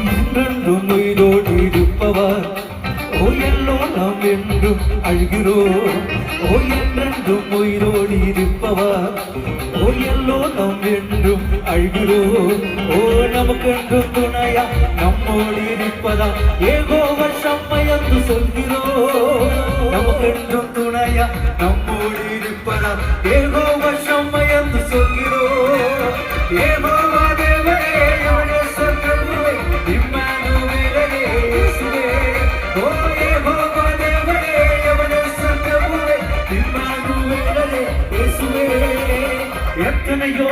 என்றென்றும் உயிரோடு இருப்பவர். ஓ எல்லோரும் நாம் என்றும் அழுகிறோம். ஓ என்றென்றும் உயிரோடு இருப்பவர். ஓ எல்லோரும் நாம் என்றும் அழுகிறோம். ஓ நமக்கென்றும் துணையா நம்மோடு இருப்பதா யெகோவா ஷம்மா என்று சொல்கிறோம். நமக்கென்றும் துணையா நம்மோடு இருப்பதா யெகோவா ஷம்மா என்று சொல்கிறோம். யெகோவா தேவனே அவனே சொன்னதுவே இம்மானுவேலே இயேசுவே. ஓ யெகோவா தேவனே அவனே சொன்னதுவே இம்மானுவேலே இயேசுவே. எத்தனையோ